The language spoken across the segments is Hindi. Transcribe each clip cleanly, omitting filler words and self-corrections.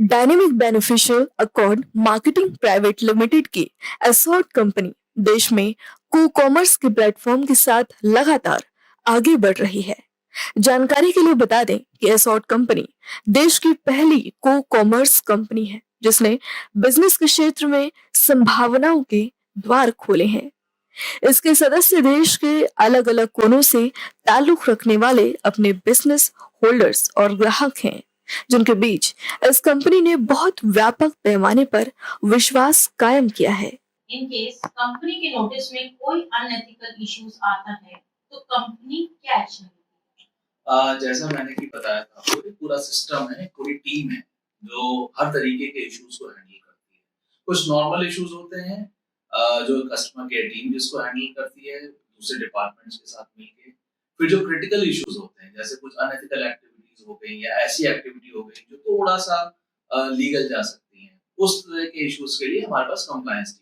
Dynamic beneficial accord marketing private limited की एसॉर्ट कंपनी देश में को कॉमर्स के प्लेटफॉर्म के साथ लगातार आगे बढ़ रही है। जानकारी के लिए बता दें कि एसॉर्ट कंपनी देश की पहली को कॉमर्स कंपनी है जिसने बिजनेस के क्षेत्र में संभावनाओं के द्वार खोले हैं। इसके सदस्य देश के अलग अलग कोनों से ताल्लुक रखने वाले अपने बिजनेस होल्डर्स और ग्राहक हैं, जिनके बीच इस कंपनी ने बहुत व्यापक पैमाने पर विश्वास कायम किया है। इन केस कंपनी के नोटिस में कोई अनएथिकल इश्यूज आता है तो कंपनी क्या एक्शन लेती है? जैसा मैंने भी बताया था आपको, एक पूरा सिस्टम है, पूरी टीम है जो हर तरीके के इश्यूज को हैंडल करती है। कुछ नॉर्मल इश्यूज होते हैं जो कस्टमर केयर टीम जिसको हैंडल करती है दूसरे डिपार्टमेंट्स के साथ मिलके। फिर जो क्रिटिकल इश्यूज होते हैं जैसे कुछ अनएथिकल एक्टिविटीज हो गई या ऐसी एक्टिविटी हो गई जो थोड़ा सा लीगल जा सकती हैं, उस तरह के इश्यूज के लिए हमारे पास कंप्लायंस टीम।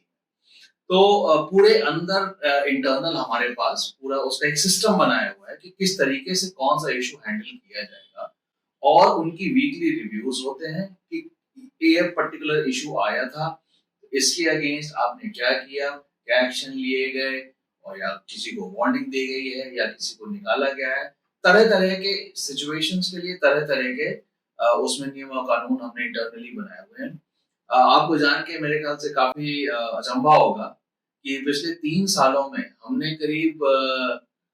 तो पूरे अंदर इंटरनल हमारे पास पूरा उसका एक सिस्टम बनाया हुआ है कि किस तरीके से कौन सा इशू हैंडल किया जाएगा, और उनकी वीकली रिव्यूज होते हैं कि ये पर्टिकुलर इशू आया था, इसके अगेंस्ट आपने क्या किया, क्या एक्शन लिए गए, और या किसी को वार्निंग दी गई है या किसी को निकाला गया है। तरह तरह के सिचुएशंस के लिए तरह तरह के उसमें नियम और कानून हमने इंटरनली बनाए हुए हैं। आपको जान के मेरे ख्याल से काफी अचंभा होगा कि पिछले 3 सालों में हमने करीब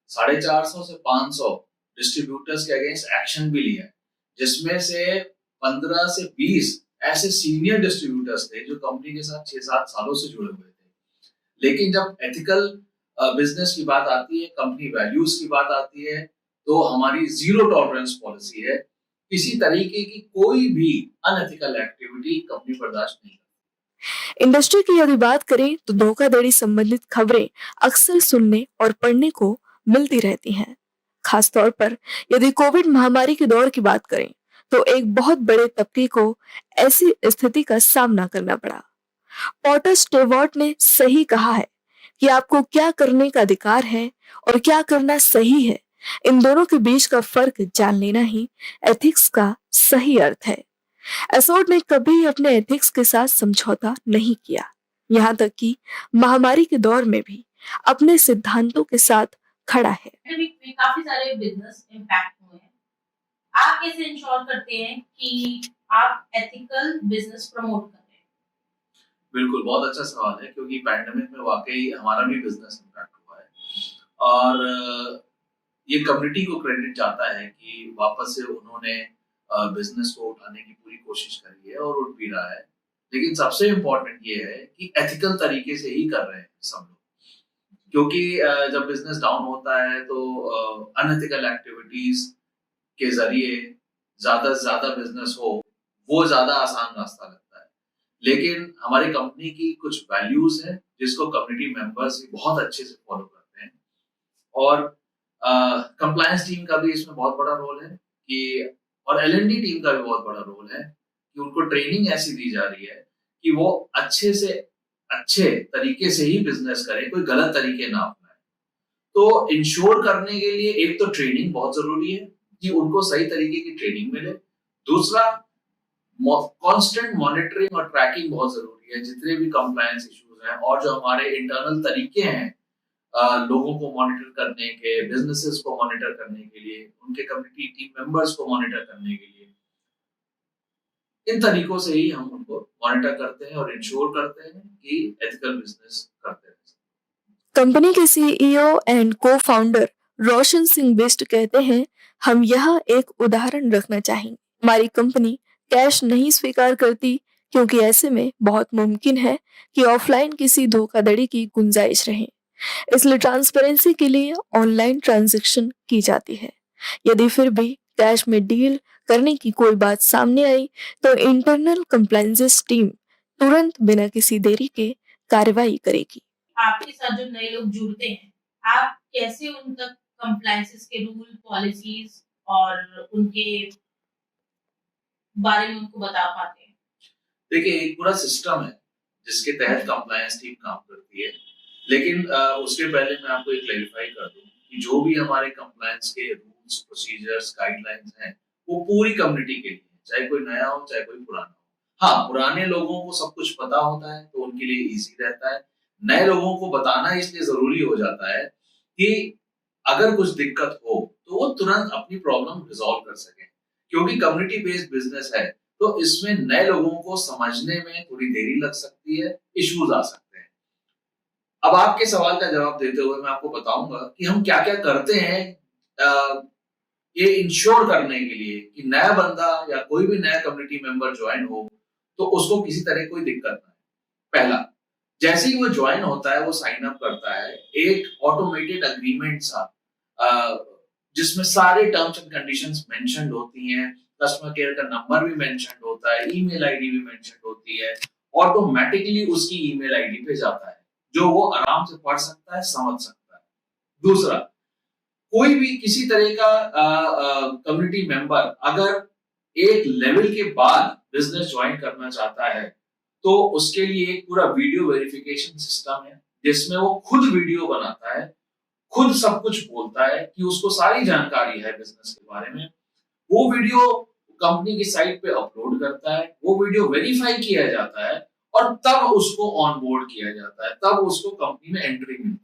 450 से 500 डिस्ट्रीब्यूटर्स के अगेंस्ट एक्शन भी लिया है, जिसमें से 15 से 20 ऐसे सीनियर डिस्ट्रीब्यूटर्स थे जो कंपनी के साथ 6-7 सालों से जुड़े हुए थे। लेकिन जब एथिकल बिजनेस की बात आती है, कंपनी वैल्यूज की बात आती है, तो हमारी जीरो टॉलरेंस पॉलिसी है। किसी तरीके की कोई भी अनएथिकल एक्टिविटी कंपनी बर्दाश्त नहीं। इंडस्ट्री की यदि बात करें तो धोखाधड़ी संबंधित खबरें अक्सर सुनने और पढ़ने को मिलती रहती हैं। खासतौर पर यदि कोविड महामारी के दौर की बात करें तो एक बहुत बड़े तबके को ऐसी स्थिति का सामना करना पड़ा। पॉटर स्टेवर्ट ने सही कहा है कि आपको क्या करने का अधिकार है और क्या करना सही है, इन दोनों के बीच का फर्क जान लेना ही एथिक्स का सही अर्थ है। एसोर्ट ने कभी अपने एथिक्स के साथ समझौता नहीं किया, यहाँ तक कि महामारी के दौर में भी अपने सिद्धांतों के साथ खड़ा है। काफी सारे बिजनेस इम्पैक्ट हुए हैं। आप कैसे इंश्योर करते हैं कि आप एथिकल बिजनेस प्रमोट कर रहे हैं? बिल्कुल, बहुत अच्छा सवाल है क्योंकि पैंडेमिक में वाकई हमारा भी बिजनेस इम्पैक्ट हुआ है, और ये कम्युनिटी को क्रेडिट जाता है कि वापस से उन्होंने बिजनेस को उठाने की पूरी कोशिश करी है और उठ भी रहा है। लेकिन सबसे इम्पोर्टेंट ये है कि एथिकल तरीके से ही कर रहे हैं सब लोग, क्योंकि जब बिजनेस डाउन होता है तो अनएथिकल एक्टिविटीज के जरिए ज्यादा से ज्यादा बिजनेस हो, वो ज्यादा आसान रास्ता लगता है। लेकिन हमारी कंपनी की कुछ वैल्यूज हैं जिसको कम्युनिटी मेंबर्स भी बहुत अच्छे से फॉलो करते हैं, और कंप्लायंस टीम का भी इसमें बहुत बड़ा रोल है कि, और एल&डी टीम का भी बहुत बड़ा रोल है कि उनको ट्रेनिंग ऐसी दी जा रही है कि वो अच्छे से अच्छे तरीके से ही बिजनेस करें, कोई गलत तरीके ना अपनाएं। तो इंश्योर करने के लिए एक तो ट्रेनिंग बहुत जरूरी है कि उनको सही तरीके की ट्रेनिंग मिले। दूसरा, कांस्टेंट मॉनिटरिंग और ट्रैकिंग बहुत जरूरी है। जितने भी कंप्लायंस इश्यूज हैं और जो हमारे इंटरनल तरीके हैं लोगों को मॉनिटर करने के, बिजनेसेस को मॉनिटर करने के लिए, उनके कम्युनिटी टीम मेंबर्स को मॉनिटर करने के लिए, इन तरीकों से ही हम उनको मॉनिटर करते हैं और इंश्योर करते हैं कि एथिकल बिजनेस करते हैं। कंपनी के सीईओ एंड को फाउंडर रोशन सिंह बिष्ट कहते हैं, हम यहाँ एक उदाहरण रखना चाहेंगे। हमारी कंपनी कैश नहीं स्वीकार करती क्योंकि ऐसे में बहुत मुमकिन है कि ऑफलाइन किसी धोखाधड़ी की गुंजाइश रहे, इसलिए ट्रांसपेरेंसी के लिए ऑनलाइन ट्रांजैक्शन की जाती है। यदि फिर भी कैश में डील करने की कोई बात सामने आई तो इंटरनल कंप्लायंसेस टीम तुरंत बिना किसी देरी के कार्रवाई करेगी। आपके साथ जो नए लोग जुड़ते हैं, आप कैसे उन तक कंप्लायंसेस के रूल, पॉलिसीज और उनके बारे में उनको बता पाते हैं? देखिए, एक पूरा सिस्टम है जिसके तहत कंप्लायंस टीम काम करती है। लेकिन उसके पहले मैं आपको एक क्लैरिफाई कर दूं कि जो भी हमारे कंप्लायंस के रूल्स, प्रोसीजर्स, गाइडलाइंस हैं, वो पूरी कम्युनिटी के लिए, चाहे कोई नया हो चाहे कोई पुराना हो। हाँ, पुराने लोगों को सब कुछ पता होता है तो उनके लिए इजी रहता है। नए लोगों को बताना इसलिए जरूरी हो जाता है कि अगर कुछ दिक्कत हो तो वो तुरंत अपनी प्रॉब्लम रिजॉल्व कर सके, क्योंकि कम्युनिटी बेस्ड बिजनेस है तो इसमें नए लोगों को समझने में थोड़ी देरी लग सकती है, इश्यूज आ सकते हैं। अब आपके सवाल का जवाब देते हुए मैं आपको बताऊंगा कि हम क्या क्या करते हैं ये इंश्योर करने के लिए कि नया बंदा या कोई भी नया कम्युनिटी मेंबर ज्वाइन हो तो उसको किसी तरह कोई दिक्कत ना आए। पहला, जैसे ही वो ज्वाइन होता है, वो साइन अप करता है, एक ऑटोमेटेड अग्रीमेंट सा जिसमें सारे टर्म्स एंड कंडीशंस मेंशन्ड होती हैं, कस्टमर केयर का नंबर भी मेंशन्ड होता है, ईमेल आईडी भी मेंशन्ड होती है, ऑटोमेटिकली उसकी ईमेल आईडी पे जाता है जो वो आराम से पढ़ सकता है, समझ सकता है। दूसरा, कोई भी किसी तरह का कम्युनिटी मेंबर अगर एक लेवल के बाद बिजनेस ज्वाइन करना चाहता है तो उसके लिए एक पूरा वीडियो वेरिफिकेशन सिस्टम है जिसमें वो खुद वीडियो बनाता है, खुद सब कुछ बोलता है कि उसको सारी जानकारी है बिजनेस के बारे में। वो वीडियो कंपनी की साइट पे अपलोड करता है, वो वीडियो वेरीफाई किया जाता है और तब उसको ऑन बोर्ड किया जाता है, तब उसको कंपनी में एंट्री मिलती है।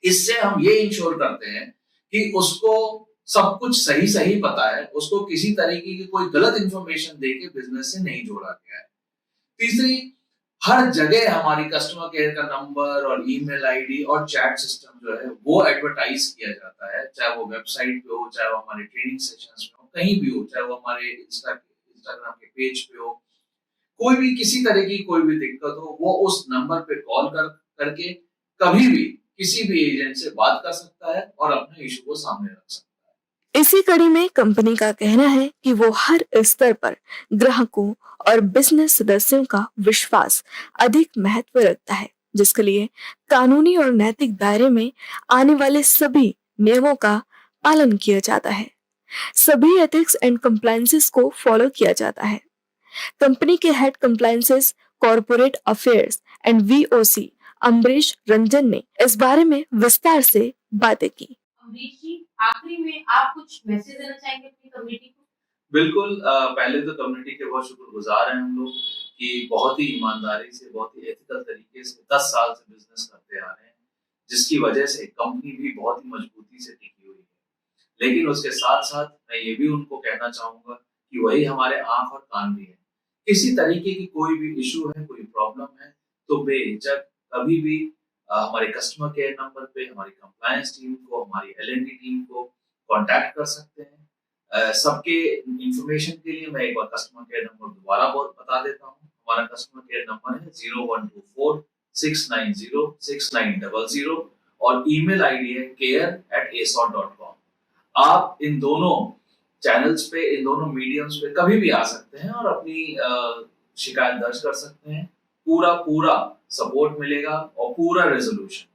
इससे हम ये इंश्योर करते हैं कि उसको सब कुछ सही सही पता है, उसको किसी तरीके की कोई गलत इंफॉर्मेशन देके बिजनेस से नहीं जोड़ा गया है। तीसरी, हर जगह हमारी कस्टमर केयर का नंबर और ईमेल आईडी और चैट सिस्टम जो है वो एडवर्टाइज किया जाता है, चाहे वो वेबसाइट पे हो, चाहे वो हमारे ट्रेनिंग सेशंस में हो, कहीं भी हो, चाहे वो हमारे इंस्टाग्राम के पेज पे हो। कोई भी किसी तरह की कोई भी दिक्कत हो, वो उस नंबर पे कॉल करके कभी भी किसी भी एजेंट से बात कर सकता है और अपने इशू को सामने रख सकता है। इसी कड़ी में कंपनी का कहना है कि वो हर स्तर पर ग्राहकों और बिजनेस सदस्यों का विश्वास अधिक महत्व रखता है, जिसके लिए कानूनी और नैतिक दायरे में आने वाले सभी नियमों का पालन किया जाता है। सभी एथिक्स एंड कंप्लायंसेस को फॉलो किया जाता है। कंपनी के head compliances corporate affairs and VOC Ambarish Ranjan ने इस बारे में विस्तार से बातें की। अमरीश जी, आखिरी में आप कुछ मैसेज देना चाहेंगे अपनी कम्युनिटी को? बिल्कुल, पहले तो कम्युनिटी के बहुत शुक्रगुजार हैं हम लोग कि बहुत ही ईमानदारी से, बहुत ही एथिकल तरीके से 10 साल से बिजनेस करते आ रहे हैं, जिसकी वजह से कंपनी भी बहुत ही मजबूती से टिकी हुई है। लेकिन उसके साथ साथ मैं ये भी उनको कहना चाहूंगा कि वही हमारे आंख और कान भी है। किसी तरीके की कोई भी इशू है, कोई प्रॉब्लम है तो बेझिझक कभी भी हमारे कस्टमर केयर नंबर पे हमारी कंप्लायंस टीम को, हमारी एल&डी टीम को कांटेक्ट कर सकते हैं। सबके इंफॉर्मेशन के लिए मैं एक बार कस्टमर केयर नंबर दोबारा बता देता हूँ। हमारा कस्टमर केयर नंबर है 0124-690-6900 और ईमेल आईडी है care@asot.com। आप इन दोनों चैनल्स पे, इन दोनों मीडियम्स पे कभी भी आ सकते हैं और अपनी शिकायत दर्ज कर सकते हैं। पूरा सपोर्ट मिलेगा और पूरा रेजोल्यूशन